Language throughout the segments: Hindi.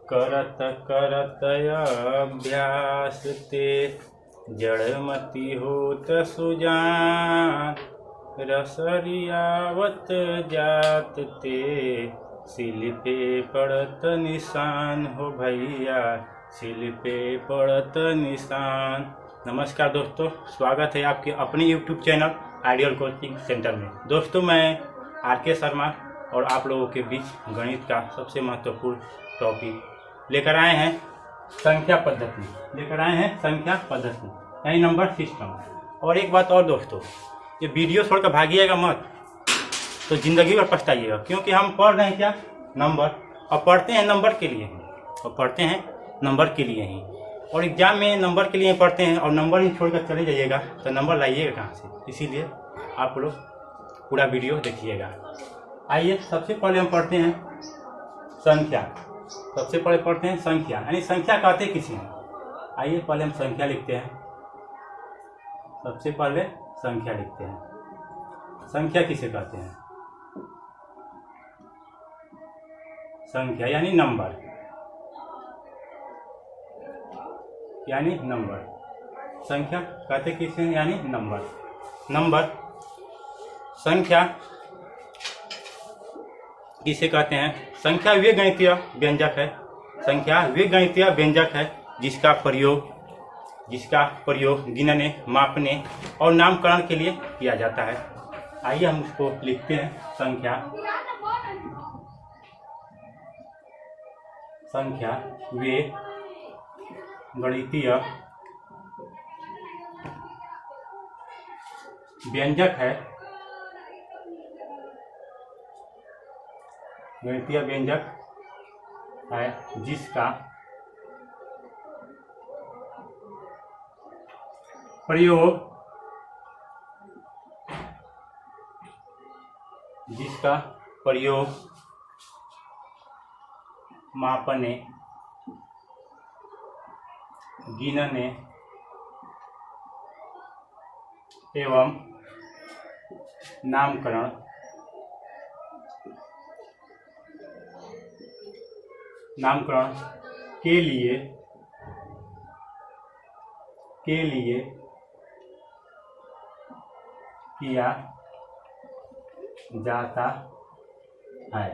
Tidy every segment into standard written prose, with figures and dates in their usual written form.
करत करत अभ्यास ते जड़मति होत सुजान। रसरियावत जात ते सिल पे पड़त निशान हो भैया, सिल पे पड़त निशान। नमस्कार दोस्तों, स्वागत है आपके अपने YouTube channel ideal coaching centre में। दोस्तों, मैं RK शर्मा और आप लोगों के बीच गणित का सबसे महत्वपूर्ण टॉपिक लेकर आए हैं, संख्या पद्धति लेकर आए हैं, संख्या पद्धति यानी नंबर सिस्टम। और एक बात और दोस्तों, ये वीडियो छोड़कर भागिएगा मत, तो जिंदगी भर पछताइएगा, क्योंकि हम पढ़ रहे हैं क्या, नंबर, और पढ़ते हैं नंबर के लिए ही, और पढ़ते हैं नंबर के लिए ही, और एग्जाम में नंबर के लिए पढ़ते हैं, और नंबर ही छोड़कर चले जाइएगा तो नंबर लाइएगा कहाँ से। इसीलिए आप लोग पूरा वीडियो देखिएगा। आइए, सबसे पहले हम पढ़ते हैं संख्या। सबसे पहले पढ़ते हैं संख्या, यानी संख्या कहते किसी हैं। आइए पहले हम संख्या लिखते हैं। सबसे पहले संख्या लिखते हैं। संख्या किसे कहते हैं? संख्या यानी नंबर, यानी नंबर। संख्या कहते किसे हैं? यानी नंबर। नंबर संख्या किसे कहते हैं? संख्या वे गणितीय व्यंजक है। संख्या वे गणितीय व्यंजक है जिसका प्रयोग गिनने, मापने और नामकरण के लिए किया जाता है। आइए हम उसको लिखते हैं। संख्या वे गणितीय व्यंजक है, गणितीय व्यंजक है जिसका प्रयोग मापने, गिनने एवं नामकरण के लिए किया जाता है,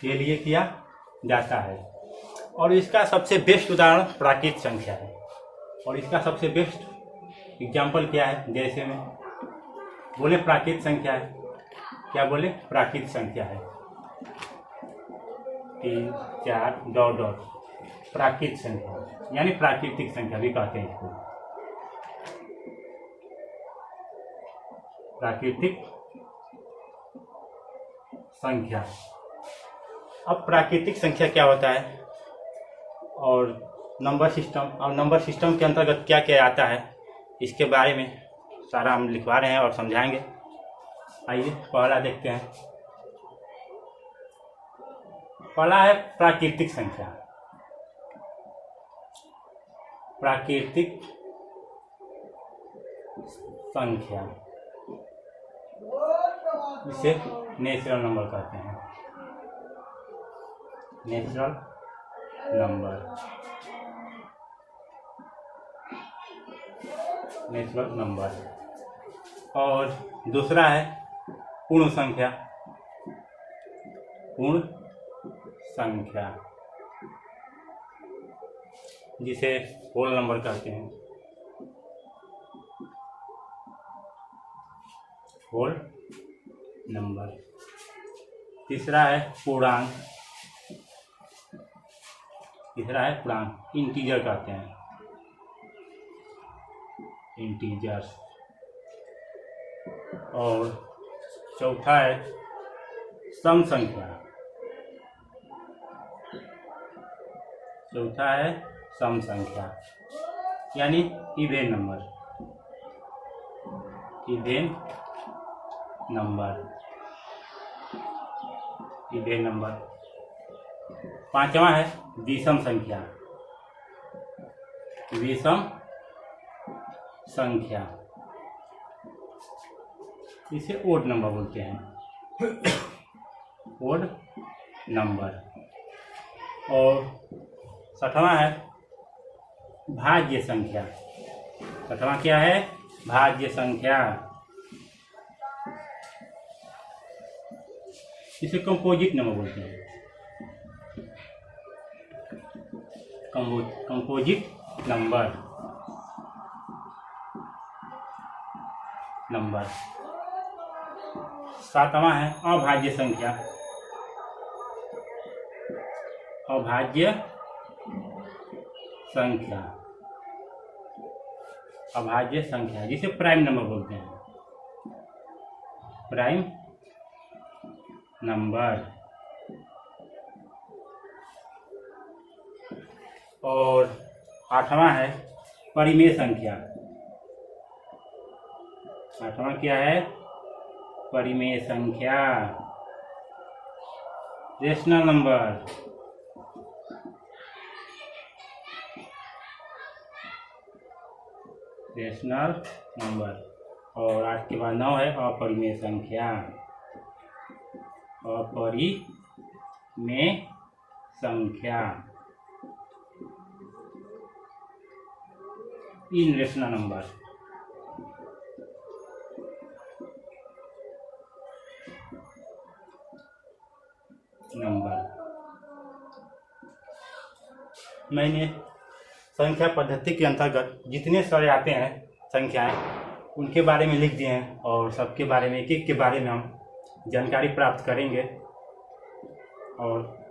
के लिए किया जाता है। और इसका सबसे बेस्ट उदाहरण प्राकृत संख्या है। और इसका सबसे बेस्ट एग्जाम्पल क्या है? जैसे में बोले प्राकृत संख्या है, क्या बोले? प्राकृत संख्या है। 3, 4 डॉट डॉट प्राकृत संख्या यानी प्राकृतिक संख्या भी कहते हैं इसको। प्राकृतिक संख्या। अब प्राकृतिक संख्या क्या होता है और नंबर सिस्टम के अंतर्गत क्या क्या आता है, इसके बारे में सारा हम लिखवा रहे हैं और समझाएंगे। आइए पहला देखते हैं। पहला है प्राकृतिक संख्या। प्राकृतिक संख्या इसे नेचुरल नंबर कहते हैं। Natural number. और दूसरा है पूर्ण संख्या। पूर्ण संख्या जिसे होल नंबर कहते हैं। Whole number. तीसरा है पूर्णांक। इंटीजर कहते हैं। इंटीजर्स। और चौथा है सम संख्या। सम संख्या यानी इवेन नंबर। पांचवा है विषम संख्या। इसे ओड नंबर बोलते हैं। Odd number. और 6वां है भाज्य संख्या। 6वां क्या है? भाज्य संख्या। इसे कंपोजिट नंबर बोलते हैं। Composite number. 7वां है अभाज्य संख्या। अभाज्य संख्या। अभाज्य संख्या जिसे प्राइम नंबर बोलते हैं। Prime number. और 8वां है परिमेय संख्या। 8वां क्या है? परिमेय संख्या, रेशनल नंबर। Rational number. और 8 के बाद 9 है अपरिमेय संख्या। अपरिमेय संख्या, इनरेशनल नंबर। मैंने संख्या पद्धति के अंतर्गत जितने सारे आते हैं संख्याएं, उनके बारे में लिख दिए हैं और सबके बारे में, एक एक के बारे में हम जानकारी प्राप्त करेंगे। और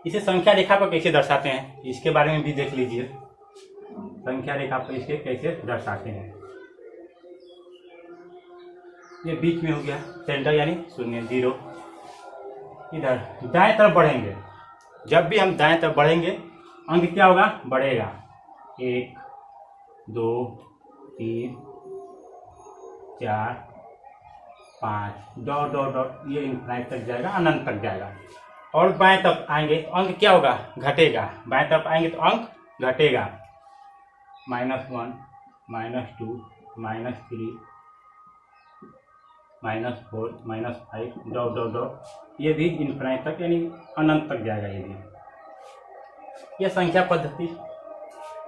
इसे संख्या रेखा पर कैसे दर्शाते हैं इसके बारे में भी देख लीजिए। संख्या रेखा पर इसे कैसे दर्शाते हैं। ये बीच में हो गया सेंटर यानी 0 0। इधर दाएं तरफ बढ़ेंगे। जब भी हम दाएं तरफ बढ़ेंगे अंक क्या होगा? बढ़ेगा। 1 2 3 4 5 डॉट डॉट डॉट, ये इनफाइनाइट तक जाएगा, अनंत तक जाएगा। और बाएं तरफ आएंगे तो अंक क्या होगा? घटेगा। बाएं तरफ आएंगे तो अंक घटेगा। -1 -2 -3 -4 -5 डॉट डॉट डॉट, ये भी इनफाइनाइट तक यानी अनंत तक जाएगा। ये भी यह संख्या पद्धति।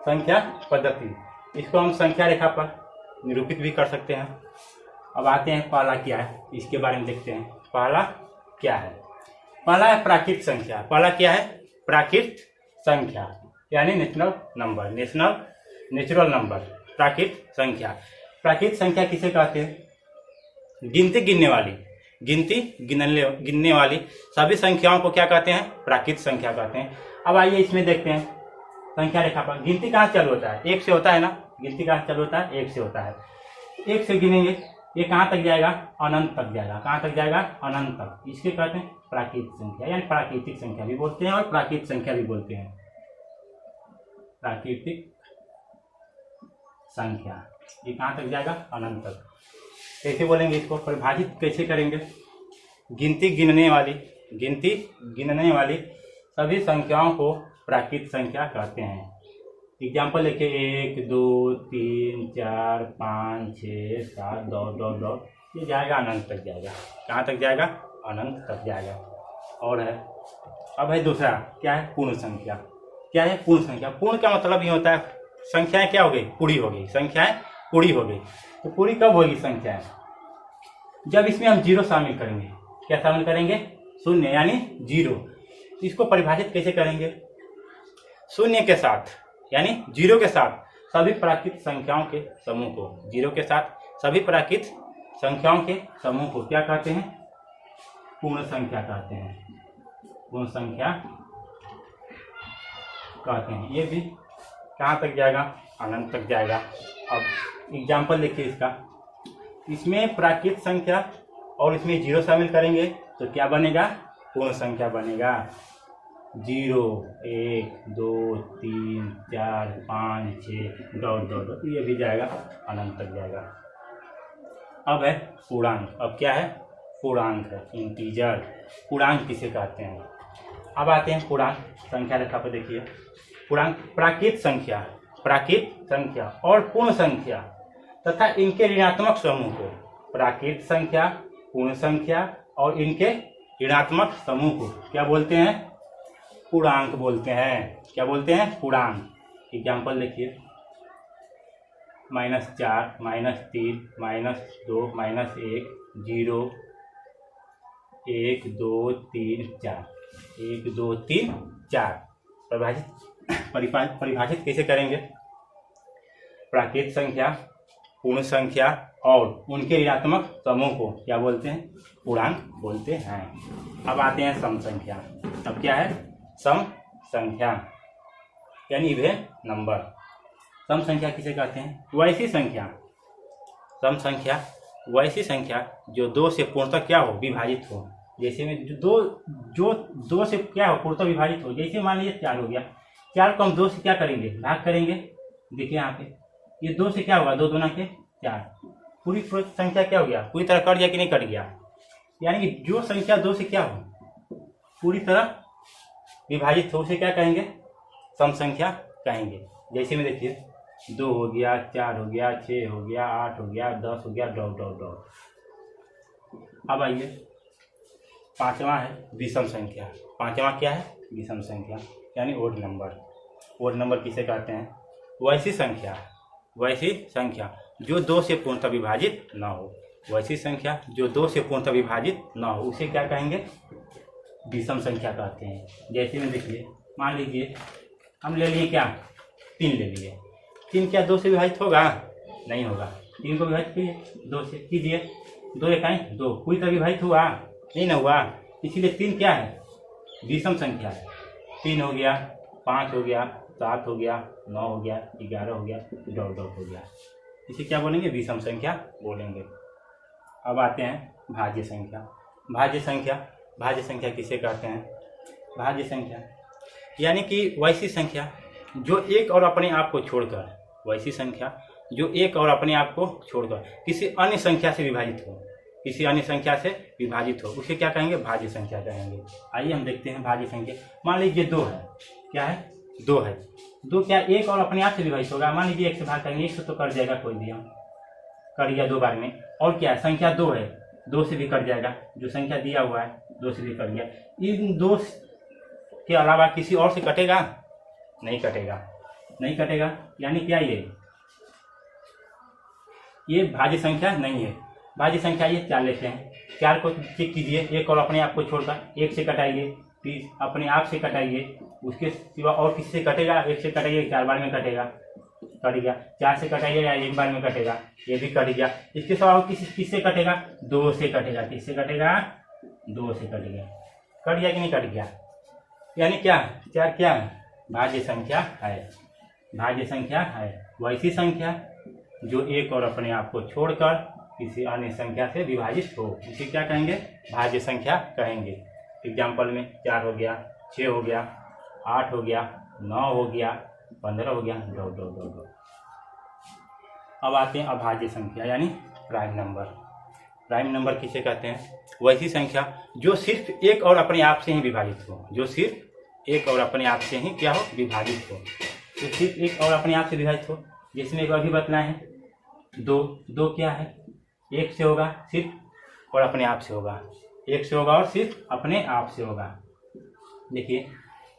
संख्या पद्धति, इसको हम संख्या रेखा पर निरूपित भी कर सकते हैं। अब आते हैं पहला क्या है, इसके बारे में देखते हैं। पहला क्या है? पहला है प्राकृत संख्या। पहला क्या है? प्राकृत संख्या यानी नेचुरल नंबर। नेचुरल नंबर, प्राकृत संख्या। प्राकृत संख्या किसे कहते हैं? गिनती गिनने वाली, गिनने वाली सभी संख्याओं को क्या कहते हैं? प्राकृत संख्या कहते हैं। अब आइए इसमें देखते हैं संख्या रेखा पर गिनती कहाँ चालू होता है? 1 से होता है ना। गिनती कहाँ चालू होता है? 1 से होता है। 1 से गिनेंगे, ये कहाँ तक जाएगा? अनंत तक जाएगा। कहाँ तक जाएगा? अनंत तक। इसके कहते हैं प्राकृत संख्या, यानी प्राकृतिक संख्या भी बोलते हैं और प्राकृत संख्या भी बोलते हैं। प्राकृतिक संख्या ये कहाँ तक जाएगा? अनंत तक। कैसे बोलेंगे इसको? परिभाषित कैसे करेंगे? गिनती गिनने वाली सभी संख्याओं को प्राकृत संख्या कहते हैं। एग्जाम्पल लिखे 1 2 3 4 5 6 7 डॉट डॉट डॉट, ये जाएगा अनंत तक जाएगा। कहाँ तक जाएगा? अनंत तक जाएगा। और है अब है दूसरा क्या है? पूर्ण संख्या। क्या है? पूर्ण संख्या। पूर्ण का मतलब ये होता है संख्याएं क्या हो गई? पूरी हो गई। संख्याएं पूरी हो गई। तो पूरी कब होगी संख्याएं? जब इसमें हम 0 शामिल करेंगे। क्या शामिल करेंगे? 0 यानी 0। इसको परिभाषित कैसे करेंगे? 0 के साथ यानी 0 के साथ सभी प्राकृत संख्याओं के समूह को, 0 के साथ सभी प्राकृत संख्याओं के समूह को क्या कहते हैं? पूर्ण संख्या कहते हैं। पूर्ण संख्या कहते हैं। ये भी कहाँ तक जाएगा? अनंत तक जाएगा। अब एग्जाम्पल देखिए इसका। इसमें प्राकृत संख्या और इसमें 0 शामिल करेंगे तो क्या बनेगा? पूर्ण संख्या बनेगा। 0 1 2 3 4 5 6 डॉट डॉट डॉट, ये भी जाएगा अनंत तक जाएगा। अब है पूर्णांक। अब क्या है? पूर्णांक है, इंटीजर। पूर्णांक किसे कहते हैं? अब आते हैं पूर्णांक। संख्या रेखा पर देखिए पूर्णांक प्राकृत संख्या और पूर्ण संख्या तथा इनके ऋणात्मक समूह को, प्राकृत संख्या, पूर्ण संख्या और इनके ऋणात्मक समूह को क्या बोलते हैं? पूर्णांक बोलते हैं। क्या बोलते हैं? पूर्णांक। एग्जाम्पल देखिए, -4, -3, -2, -1, 0, 1 2 3 4, 1 2 3 4। परिभाषित कैसे करेंगे? प्राकृत संख्या, पूर्ण संख्या और उनके ऋणात्मक समूह को क्या बोलते हैं? पूर्णांक बोलते हैं। अब आते हैं सम संख्या। अब क्या है? सम संख्या यानी इवन नंबर। सम संख्या किसे कहते हैं? वैसी संख्या। सम संख्या वैसी संख्या जो 2 से पूर्णतः क्या हो? विभाजित हो। जैसे में दो से क्या हो? पूर्णतः विभाजित हो। जैसे मान लीजिए 4 हो गया, 4 को हम 2 से क्या करेंगे? भाग करेंगे। देखिए यहाँ पे ये 2 से क्या होगा? 2 दूना के 4। पूरी संख्या क्या हो गया? पूरी तरह कट गया कि नहीं कट गया? यानी कि जो संख्या 2 से क्या हो? पूरी तरह विभाजित हो, उसे क्या कहेंगे? सम संख्या कहेंगे। जैसे में देखिए 2 हो गया, 4 हो गया, 6 हो गया, 8 हो गया, 10 हो गया, डॉट डॉट डॉट। अब आइए, पांचवा है विषम संख्या। पांचवा क्या है? विषम संख्या यानी ओड नंबर। ओड नंबर किसे कहते हैं? वैसी संख्या जो 2 से पूर्णतः विभाजित न हो। वैसी संख्या जो 2 से पूर्णतः विभाजित न हो, उसे क्या कहेंगे? विषम संख्या कहते हैं। जैसे में देखिए, मान लीजिए हम ले लिए क्या? 3 ले लिए। 3 क्या 2 से विभाजित होगा? नहीं होगा। 3 को विभाजित कीजिए 2 से, कीजिए। 2 इकाई 2, पूरी तरह विभाजित हुआ? नहीं ना हुआ। इसीलिए 3 क्या है? विषम संख्या है। 3 हो गया, 5 हो गया, 7 हो गया, 9 हो गया, 11 हो गया, डॉट डॉट हो गया। इसे क्या बोलेंगे? विषम संख्या बोलेंगे। अब आते हैं भाज्य संख्या। भाज्य संख्या किसे कहते हैं? भाज्य संख्या यानी कि वैसी संख्या जो एक और अपने आप को छोड़कर, वैसी संख्या जो एक और अपने आप को छोड़कर किसी अन्य संख्या से विभाजित हो, किसी अन्य संख्या से विभाजित हो, उसे क्या कहेंगे? भाज्य संख्या कहेंगे। आइए हम देखते हैं भाज्य संख्या। मान लीजिए 2 है। क्या है? 2 है। 2 क्या एक और अपने आप से विभाजित होगा? मान लीजिए 1 से भाग करेंगे, 1 से तो कट जाएगा, कोई भी हम कट गया 2 बार में। और क्या है? संख्या 2 है, 2 से भी कट जाएगा। जो संख्या दिया हुआ है 2 से भी कट गया। इन 2 के अलावा किसी और से कटेगा? नहीं कटेगा। यानी क्या? ये भाज्य संख्या नहीं है। भाज्य संख्या ये 4 लेते हैं। 4 को चेक कीजिए, एक और अपने आप को छोड़कर। 1 से कटाइए, फिर अपने आप से कटाइए, उसके सिवा और किससे कटेगा? 1 से कटाइए, 4 बार में कटेगा, कट गया। 4 से कटाइएगा, 1 बार में कटेगा, ये भी कट गया। इसके सिवा और किससे कटेगा? 2 से कटेगा। किससे कटेगा? 2 से कट गया। कट गया कि नहीं कट गया? यानी क्या? 4 क्या है? भाज्य संख्या है। भाज्य संख्या है वैसी संख्या जो एक और अपने आप को छोड़कर किसी अन्य संख्या से विभाजित हो, इसे क्या कहेंगे? भाज्य संख्या कहेंगे। एग्जाम्पल में 4 हो गया, 6 हो गया, 8 हो गया, 9 हो गया, 15 हो गया, डॉट डॉट डॉट डॉट। अब आते हैं अभाज्य संख्या यानी प्राइम नंबर। प्राइम नंबर किसे कहते हैं? वैसी संख्या जो सिर्फ एक और अपने आप से ही विभाजित हो, जो सिर्फ एक और अपने आप से ही क्या हो? विभाजित हो। तो सिर्फ एक और अपने आप से विभाजित हो, जिसमें एक अभी बतलाए हैं 2 क्या है? 1 से होगा सिर्फ और अपने आप से होगा। 1 से होगा और सिर्फ अपने आप से होगा। देखिए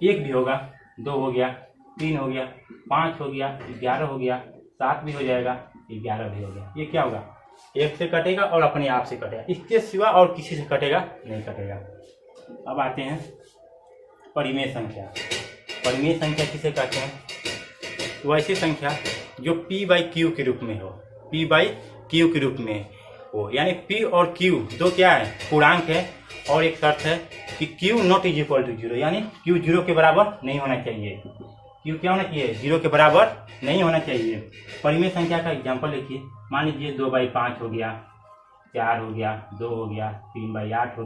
1 भी होगा, 2 हो गया, 3 हो गया, 5 हो गया, 11 हो गया, 7 भी हो जाएगा, 11 भी हो गया। ये क्या होगा? 1 से कटेगा और अपने आप से कटेगा। इसके सिवा और किसी से कटेगा? नहीं कटेगा। अब आते हैं परिमेय संख्या। परिमेय संख्या किसे कहते हैं? वैसी संख्या जो p/q के रूप में हो, p/q के रूप में हो। यानी p और q दो क्या है? पूर्णांक है। और एक शर्त है कि q not is equal to 0, यानी q 0 के बराबर नहीं होना चाहिए। q क्या होना चाहिए? 0 के बराबर नहीं होना चाहिए। परिमेय संख्या का एग्जाम्पल लिखिए। मान लीजिए 2/5 हो गया, 4 हो गया, 2 हो गया, 3/8 हो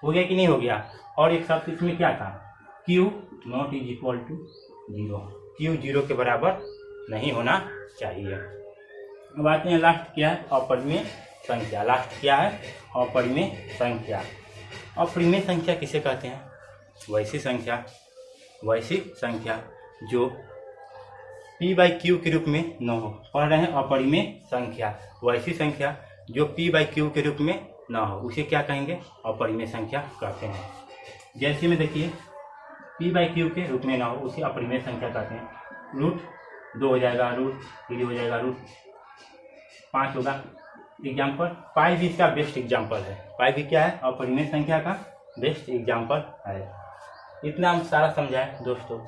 गया कि नहीं हो गया? और एक शर्त इसमें क्या था? q not is equal to 0, q 0 के बराबर नहीं होना चाहिए। अब आते हैं लास्ट क्या है? अपरिमेय संख्या। लास्ट क्या है? अपरिमेय संख्या। अपरिमेय संख्या किसे कहते हैं? वैसी संख्या जो p/q के रूप में न हो। पढ़ रहे हैं अपरिमेय संख्या। वैसी संख्या जो p/q के रूप में न हो, उसे क्या कहेंगे? अपरिमेय संख्या कहते हैं। जैसे में देखिए पी बाई क्यू के रूप में ना हो, उसी अपरिमेय संख्या कहते हैं। रूट 2 हो जाएगा, रूट 3 हो जाएगा, रूट 5 होगा। एग्जाम्पल पाई भी इसका बेस्ट एग्जाम्पल है। पाई भी क्या है? अपरिमेय संख्या का बेस्ट एग्जाम्पल है। इतना हम सारा समझाएं दोस्तों,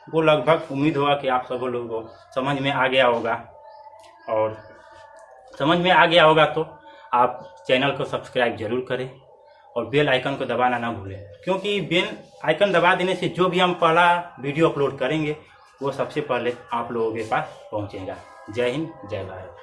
वो लगभग उम्मीद होगा कि आप सब लोगों को समझ में आ गया होगा। और समझ में आ गया होगा तो आप चैनल को सब्सक्राइब जरूर करें और बेल आइकन को दबाना ना भूलें, क्योंकि बेल आइकन दबा देने से जो भी हम पहला वीडियो अपलोड करेंगे वो सबसे पहले आप लोगों के पास पहुंचेगा। जय हिंद, जय भारत।